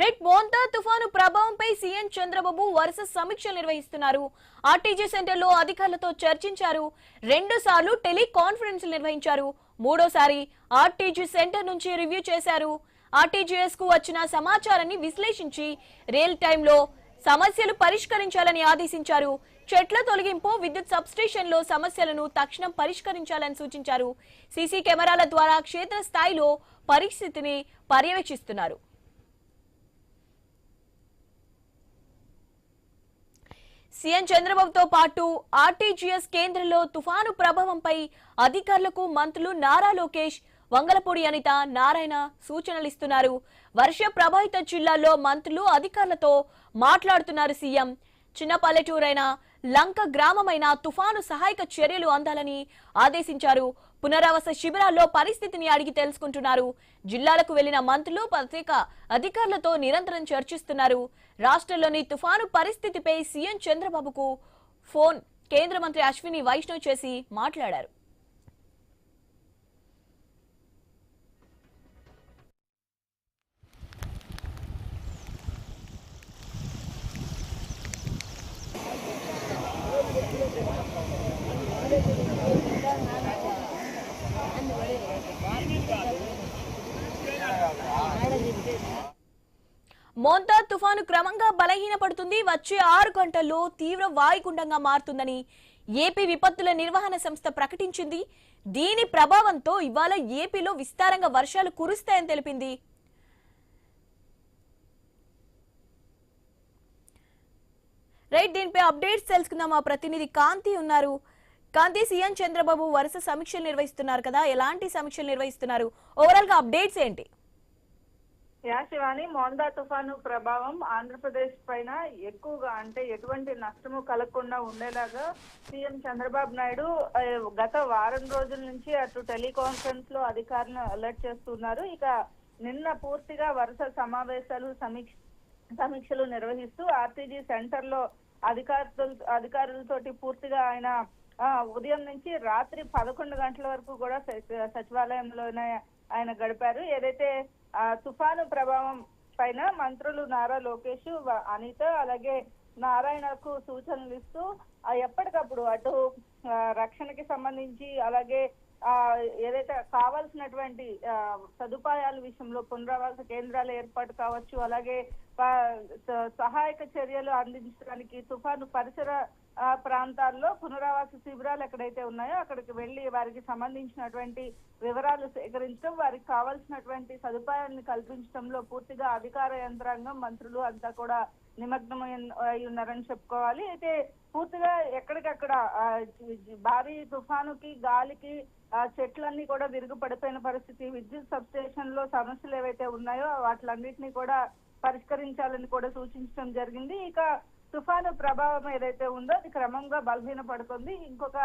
Red Montha తుఫాను ప్రభావంపై CM Chandrababu వరుస సమీక్షలు నిర్వహిస్తున్నారు. ఆర్టీజీ సెంటర్లో అధికారులతో చర్చించారు. 2 సార్లు టెలికాన్ఫరెన్స్ నిర్వహించారు. మూడోసారి ఆర్టీజీ సెంటర్ నుంచి రివ్యూ చేశారు. ఆర్టీజీఎస్ కు వచ్చిన సమాచారాన్ని విశ్లేషించి రియల్ టైంలో సమస్యలు పరిష్కరించాలని ఆదేశించారు. చెట్ల తొలగింపు, విద్యుత్ సబ్స్టేషన్లో సమస్యలను తక్షణం పరిష్కరించాలని సూచించారు. సీసీ కెమెరాల ద్వారా క్షేత్రస్థాయిలో పరిస్థితిని పర్యవేక్షిస్తున్నారు. సీఎం చంద్రబాబుతో పాటు ఆర్టీజీఎస్ కేంద్రంలో తుఫాను ప్రభావంపై అధికారులకు మంత్రులు నారా లోకేష్, వంగలపూడి అనిత, నారాయణ సూచనలిస్తున్నారు. వర్ష ప్రభావిత జిల్లాల్లో మంత్రులు అధికారులతో మాట్లాడుతున్నారు. సీఎం చిన్న పల్లెటూరైన లంక గ్రామమైన తుఫాను సహాయక చర్యలు అందాలని ఆదేశించారు. పునరావాస శిబిరాల్లో పరిస్థితిని అడిగి తెలుసుకుంటున్నారు. జిల్లాలకు వెళ్లిన మంత్రులు ప్రత్యేక అధికారులతో నిరంతరం చర్చిస్తున్నారు. రాష్ట్రంలోని తుఫాను పరిస్థితిపై సీఎం చంద్రబాబుకు ఫోన్ కేంద్ర మంత్రి అశ్విని వైష్ణవ్ చేసి మాట్లాడారు. మోంతా తుఫాను క్రమంగా బలహీనపడుతుంది. వచ్చే 6 గంటల్లో తీవ్ర వాయుగుండంగా మారుతుందని ఏపీ విపత్తుల నిర్వహణ సంస్థ ప్రకటించింది. దీని ప్రభావంతో ఇవాళ ఏపీలో విస్తారంగా వర్షాలు కురుస్తాయని తెలిపింది. రైట్, దీనిపై అప్డేట్స్ తెలుసుకుందాం. మా ప్రతినిధి కాంతి ఉన్నారు. కాంతి, సీఎం చంద్రబాబు వరుస సమీక్షలు నిర్వహిస్తున్నారు కదా, ఎలాంటి సమీక్షలు నిర్వహిస్తున్నారు? ఓవరాల్ గా అప్డేట్స్ ఏంటి? శివాని, మోందా తుఫాను ప్రభావం ఆంధ్రప్రదేశ్ పైన ఎక్కువగా అంటే ఎటువంటి నష్టము కలగకుండా ఉండేలాగా సీఎం చంద్రబాబు నాయుడు గత వారం రోజుల నుంచి అటు టెలికాన్ఫరెన్స్ లో అధికారులను అలర్ట్ చేస్తున్నారు. ఇక నిన్న పూర్తిగా వరుస సమావేశాలు సమీక్షలు నిర్వహిస్తూ ఆర్టీజీ సెంటర్ లో అధికారులతోటి పూర్తిగా ఆయన ఉదయం నుంచి రాత్రి 11 గంటల వరకు కూడా సచివాలయంలోనే ఆయన గడిపారు. ఏదైతే తుఫాను ప్రభావం పైన మంత్రులు నారా లోకేష్, అనిత అలాగే నారాయణకు సూచనలు ఇస్తూ ఎప్పటికప్పుడు అటు రక్షణకి సంబంధించి అలాగే ఏదైతే కావాల్సినటువంటి సదుపాయాల విషయంలో పునరావాస కేంద్రాల ఏర్పాటు కావచ్చు, అలాగే సహాయక చర్యలు అందించడానికి తుఫాను పరిసర ప్రాంతాల్లో పునరావాస శిబిరాలు ఎక్కడైతే ఉన్నాయో అక్కడికి వెళ్లి వారికి సంబంధించినటువంటి వివరాలు సేకరించడం, వారికి కావాల్సినటువంటి సదుపాయాలను కల్పించడంలో పూర్తిగా అధికార యంత్రాంగం, మంత్రులు అంతా కూడా నిమగ్నమై ఉన్నారని చెప్పుకోవాలి. అయితే పూర్తిగా ఎక్కడికక్కడ భారీ తుఫానుకి, గాలికి చెట్లన్నీ కూడా విరుగు పడిపోయిన పరిస్థితి. విద్యుత్ సబ్ స్టేషన్ లో సమస్యలు ఏవైతే ఉన్నాయో వాటిలన్నింటినీ కూడా పరిష్కరించాలని కూడా సూచించడం జరిగింది. ఇక తుఫాను ప్రభావం ఏదైతే ఉందో అది క్రమంగా బలహీనపడుతుంది. ఇంకొక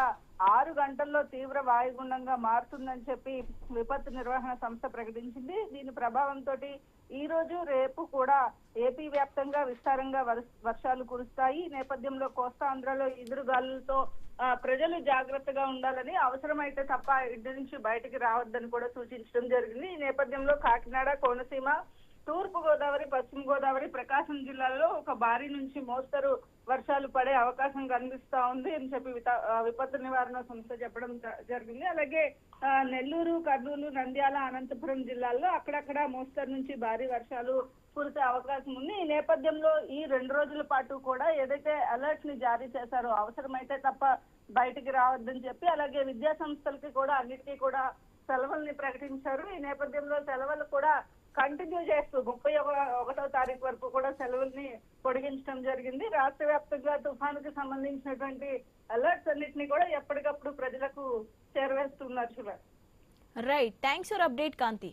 6 గంటల్లో తీవ్ర వాయుగుండంగా మారుతుందని చెప్పి విపత్తు నిర్వహణ సంస్థ ప్రకటించింది. దీని ప్రభావంతో ఈ రోజు, రేపు కూడా ఏపీ వ్యాప్తంగా విస్తారంగా వర్షాలు కురుస్తాయి. ఈ నేపథ్యంలో కోస్తాంధ్రలో ఎదురుగాలులతో ప్రజలు జాగ్రత్తగా ఉండాలని, అవసరమైతే తప్ప ఇంటి నుంచి బయటికి రావద్దని కూడా సూచించడం జరిగింది. ఈ నేపథ్యంలో కాకినాడ, కోనసీమ, తూర్పు గోదావరి, పశ్చిమ గోదావరి, ప్రకాశం జిల్లాల్లో ఒక భారీ నుంచి మోస్తరు వర్షాలు పడే అవకాశం కనిపిస్తా ఉంది అని చెప్పి విపత్తు నివారణ సంస్థ చెప్పడం జరిగింది. అలాగే నెల్లూరు, కర్నూలు, నంద్యాల, అనంతపురం జిల్లాల్లో అక్కడక్కడ మోస్తరు నుంచి భారీ వర్షాలు కురిసే అవకాశం ఉంది. ఈ నేపథ్యంలో ఈ 2 రోజుల పాటు కూడా ఏదైతే అలర్ట్స్ ని జారీ చేశారో అవసరమైతే తప్ప బయటికి రావద్దని చెప్పి, అలాగే విద్యా సంస్థలకి కూడా అన్నిటికీ కూడా సెలవుల్ని ప్రకటించారు. ఈ నేపథ్యంలో సెలవులు కూడా కంటిన్యూ చేస్తూ 31వ తారీఖు వరకు కూడా సెలవుల్ని పొడిగించడం జరిగింది. రాష్ట్ర వ్యాప్తంగా తుఫానుకి సంబంధించినటువంటి అలర్ట్స్ అన్నింటినీ కూడా ఎప్పటికప్పుడు ప్రజలకు చేరవేస్తున్నారు. Right, thanks for update Kanthi.